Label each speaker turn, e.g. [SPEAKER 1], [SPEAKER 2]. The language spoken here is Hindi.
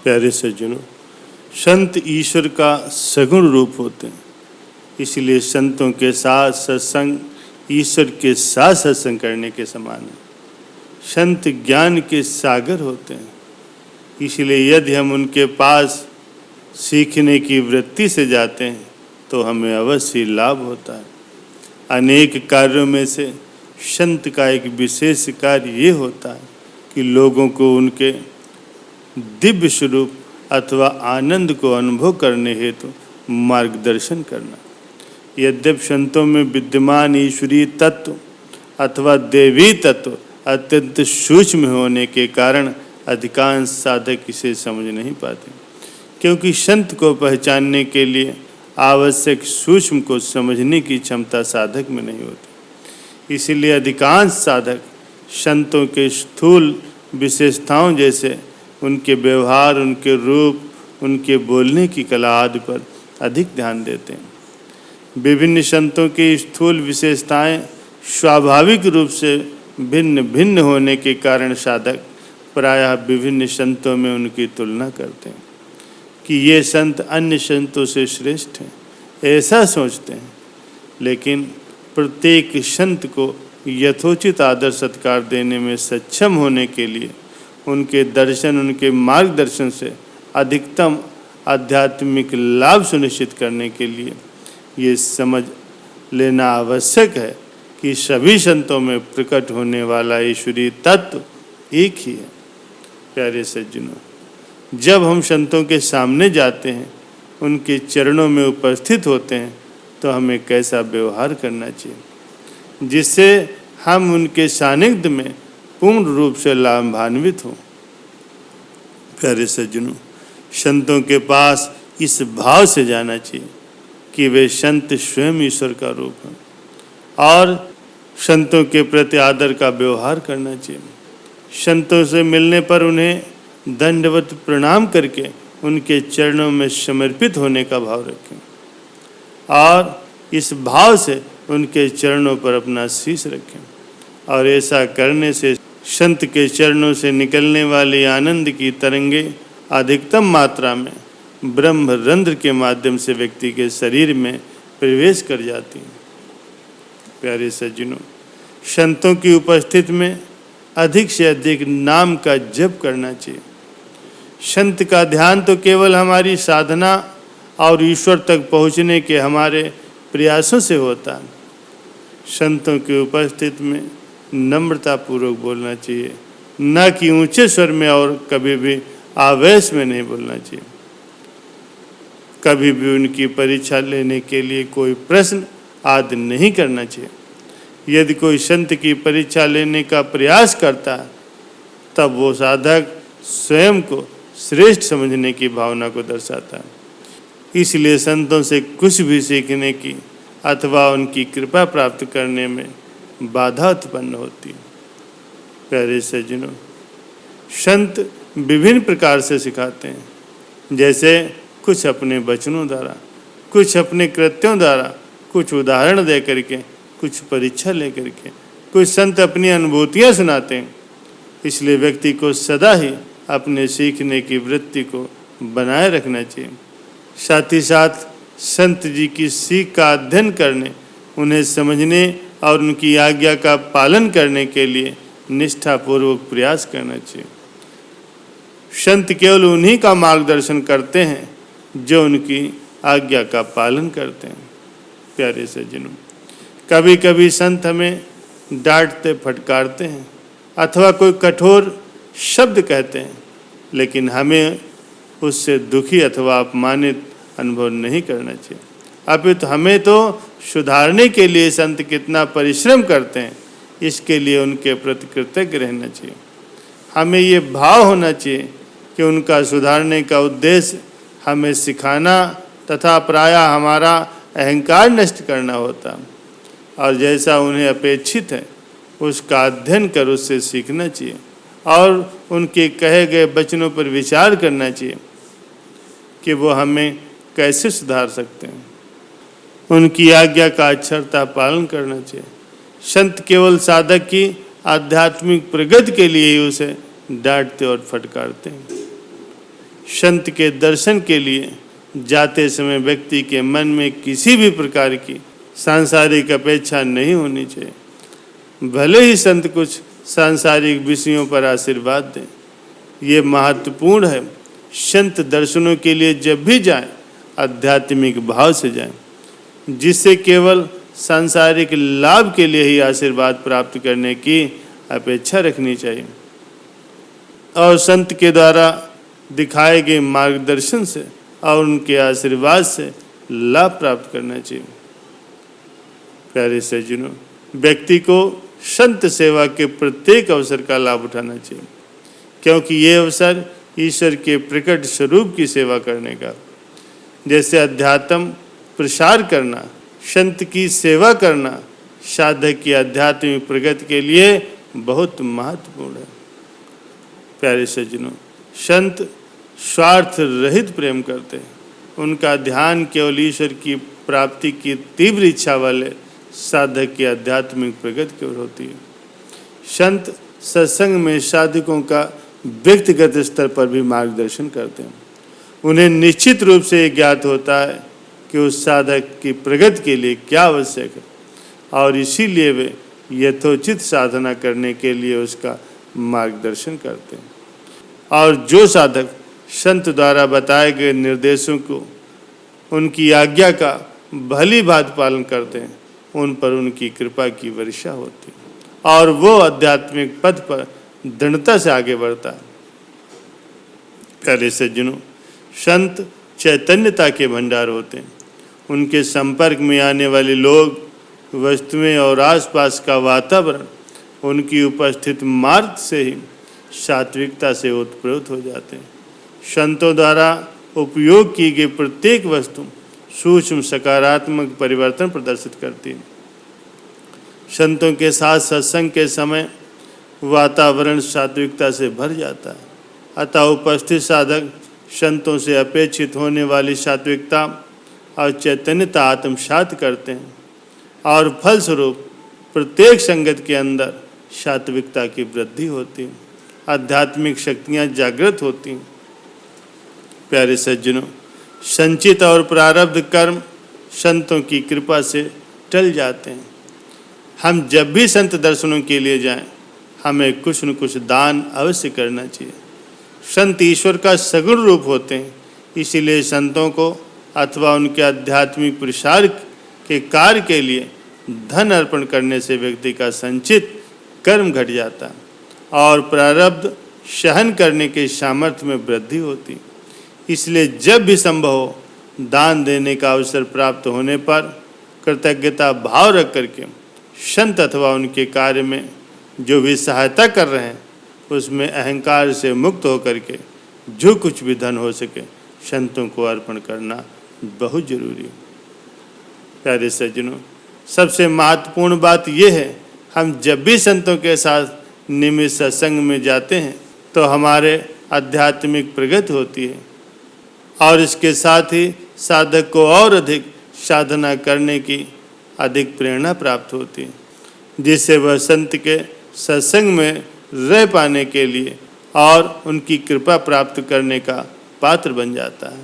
[SPEAKER 1] प्यारे सज्जनों, संत ईश्वर का सगुण रूप होते हैं, इसलिए संतों के साथ सत्संग ईश्वर के साथ सत्संग करने के समान है। संत ज्ञान के सागर होते हैं, इसलिए यदि हम उनके पास सीखने की वृत्ति से जाते हैं तो हमें अवश्य लाभ होता है। अनेक कार्यों में से संत का एक विशेष कार्य ये होता है कि लोगों को उनके दिव्य स्वरूप अथवा आनंद को अनुभव करने हेतु मार्गदर्शन करना। यद्यपि संतों में विद्यमान ईश्वरीय तत्व अथवा देवी तत्व अत्यंत सूक्ष्म होने के कारण अधिकांश साधक इसे समझ नहीं पाते, क्योंकि संत को पहचानने के लिए आवश्यक सूक्ष्म को समझने की क्षमता साधक में नहीं होती। इसलिए अधिकांश साधक संतों के स्थूल विशेषताओं जैसे उनके व्यवहार, उनके रूप, उनके बोलने की कला आदि पर अधिक ध्यान देते हैं। विभिन्न संतों की स्थूल विशेषताएं स्वाभाविक रूप से भिन्न भिन्न होने के कारण साधक प्रायः विभिन्न संतों में उनकी तुलना करते हैं कि ये संत अन्य संतों से श्रेष्ठ हैं, ऐसा सोचते हैं। लेकिन प्रत्येक संत को यथोचित आदर सत्कार देने में सक्षम होने के लिए उनके दर्शन, उनके मार्गदर्शन से अधिकतम आध्यात्मिक लाभ सुनिश्चित करने के लिए ये समझ लेना आवश्यक है कि सभी संतों में प्रकट होने वाला ईश्वरीय तत्व एक ही है। प्यारे सज्जनों, जब हम संतों के सामने जाते हैं, उनके चरणों में उपस्थित होते हैं, तो हमें कैसा व्यवहार करना चाहिए जिससे हम उनके सानिध्य में पूर्ण रूप से लाभान्वित हों। प्यारे सज्जनों, संतों के पास इस भाव से जाना चाहिए कि वे संत स्वयं ईश्वर का रूप हैं और संतों के प्रति आदर का व्यवहार करना चाहिए। संतों से मिलने पर उन्हें दंडवत प्रणाम करके उनके चरणों में समर्पित होने का भाव रखें और इस भाव से उनके चरणों पर अपना शीश रखें। और ऐसा करने से संत के चरणों से निकलने वाली आनंद की तरंगें अधिकतम मात्रा में ब्रह्म रंध्र के माध्यम से व्यक्ति के शरीर में प्रवेश कर जाती हैं। प्यारे सज्जनों, संतों की उपस्थिति में अधिक से अधिक नाम का जप करना चाहिए। संत का ध्यान तो केवल हमारी साधना और ईश्वर तक पहुँचने के हमारे प्रयासों से होता है। संतों की उपस्थिति में नम्रतापूर्वक बोलना चाहिए, न कि ऊंचे स्वर में और कभी भी आवेश में नहीं बोलना चाहिए। कभी भी उनकी परीक्षा लेने के लिए कोई प्रश्न आदि नहीं करना चाहिए। यदि कोई संत की परीक्षा लेने का प्रयास करता है, तब वो साधक स्वयं को श्रेष्ठ समझने की भावना को दर्शाता है। इसलिए संतों से कुछ भी सीखने की अथवा उनकी कृपा प्राप्त करने में बाधा उत्पन्न होती है। प्यारे सज्जनों, संत विभिन्न प्रकार से सिखाते हैं, जैसे कुछ अपने वचनों द्वारा, कुछ अपने कृत्यों द्वारा, कुछ उदाहरण दे करके, कुछ परीक्षा ले करके, कुछ संत अपनी अनुभूतियाँ सुनाते हैं। इसलिए व्यक्ति को सदा ही अपने सीखने की वृत्ति को बनाए रखना चाहिए। साथ ही साथ संत जी की सीख का अध्ययन करने, उन्हें समझने और उनकी आज्ञा का पालन करने के लिए निष्ठापूर्वक प्रयास करना चाहिए। संत केवल उन्हीं का मार्गदर्शन करते हैं जो उनकी आज्ञा का पालन करते हैं। प्यारे सज्जनों, कभी कभी संत हमें डांटते फटकारते हैं अथवा कोई कठोर शब्द कहते हैं, लेकिन हमें उससे दुखी अथवा अपमानित अनुभव नहीं करना चाहिए। अपितु हमें तो सुधारने के लिए संत कितना परिश्रम करते हैं, इसके लिए उनके प्रति कृतज्ञ रहना चाहिए। हमें ये भाव होना चाहिए कि उनका सुधारने का उद्देश्य हमें सिखाना तथा प्रायः हमारा अहंकार नष्ट करना होता, और जैसा उन्हें अपेक्षित है उसका अध्ययन कर उससे सीखना चाहिए और उनके कहे गए वचनों पर विचार करना चाहिए कि वो हमें कैसे सुधार सकते हैं। उनकी आज्ञा का अक्षरता पालन करना चाहिए। संत केवल साधक की आध्यात्मिक प्रगति के लिए ही उसे डांटते और फटकारते हैं। संत के दर्शन के लिए जाते समय व्यक्ति के मन में किसी भी प्रकार की सांसारिक अपेक्षा नहीं होनी चाहिए। भले ही संत कुछ सांसारिक विषयों पर आशीर्वाद दें, ये महत्वपूर्ण है। संत दर्शनों के लिए जब भी जाएं, आध्यात्मिक भाव से जाएं, जिससे केवल सांसारिक लाभ के लिए ही आशीर्वाद प्राप्त करने की अपेक्षा रखनी चाहिए और संत के द्वारा दिखाए गए मार्गदर्शन से और उनके आशीर्वाद से लाभ प्राप्त करना चाहिए। प्यारे सज्जनों, व्यक्ति को संत सेवा के प्रत्येक अवसर का लाभ उठाना चाहिए, क्योंकि ये अवसर ईश्वर के प्रकट स्वरूप की सेवा करने का, जैसे अध्यात्म प्रसार करना, संत की सेवा करना साधक की आध्यात्मिक प्रगति के लिए बहुत महत्वपूर्ण है। प्यारे सज्जनों, संत स्वार्थ रहित प्रेम करते हैं। उनका ध्यान केवल ईश्वर की प्राप्ति की तीव्र इच्छा वाले साधक की आध्यात्मिक प्रगति की ओर होती है। संत सत्संग में साधकों का व्यक्तिगत स्तर पर भी मार्गदर्शन करते हैं। उन्हें निश्चित रूप से ये ज्ञात होता है कि उस साधक की प्रगति के लिए क्या आवश्यक है और इसीलिए वे यथोचित साधना करने के लिए उसका मार्गदर्शन करते हैं। और जो साधक संत द्वारा बताए गए निर्देशों को, उनकी आज्ञा का भली भांति पालन करते हैं, उन पर उनकी कृपा की वर्षा होती है और वो आध्यात्मिक पथ पर दृढ़ता से आगे बढ़ता है। प्यारे सज्जनों, संत चैतन्यता के भंडार होते हैं। उनके संपर्क में आने वाले लोग, वस्तुएं और आसपास का वातावरण उनकी उपस्थित मार्ग से ही सात्विकता से ओतप्रोत हो जाते हैं। संतों द्वारा उपयोग की गई प्रत्येक वस्तु सूक्ष्म सकारात्मक परिवर्तन प्रदर्शित करती है। संतों के साथ सत्संग के समय वातावरण सात्विकता से भर जाता है। अतः उपस्थित साधक संतों से अपेक्षित होने वाली सात्विकता और चैतन्यता आत्मसात करते हैं और फलस्वरूप प्रत्येक संगत के अंदर सात्विकता की वृद्धि होती है, आध्यात्मिक शक्तियाँ जागृत होती हैं। प्यारे सज्जनों, संचित और प्रारब्ध कर्म संतों की कृपा से टल जाते हैं। हम जब भी संत दर्शनों के लिए जाएं, हमें कुछ न कुछ दान अवश्य करना चाहिए। संत ईश्वर का सगुण रूप होते हैं, इसीलिए संतों को अथवा उनके आध्यात्मिक प्रसार के कार्य के लिए धन अर्पण करने से व्यक्ति का संचित कर्म घट जाता है और प्रारब्ध सहन करने के सामर्थ्य में वृद्धि होती। इसलिए जब भी संभव हो, दान देने का अवसर प्राप्त होने पर कृतज्ञता भाव रख करके संत अथवा उनके कार्य में जो भी सहायता कर रहे हैं, उसमें अहंकार से मुक्त होकर के जो कुछ भी धन हो सके संतों को अर्पण करना बहुत जरूरी है। प्यारे सज्जनों, सबसे महत्वपूर्ण बात यह है, हम जब भी संतों के साथ नियमित सत्संग में जाते हैं तो हमारे आध्यात्मिक प्रगति होती है और इसके साथ ही साधक को और अधिक साधना करने की अधिक प्रेरणा प्राप्त होती है, जिससे वह संत के सत्संग में रह पाने के लिए और उनकी कृपा प्राप्त करने का पात्र बन जाता है।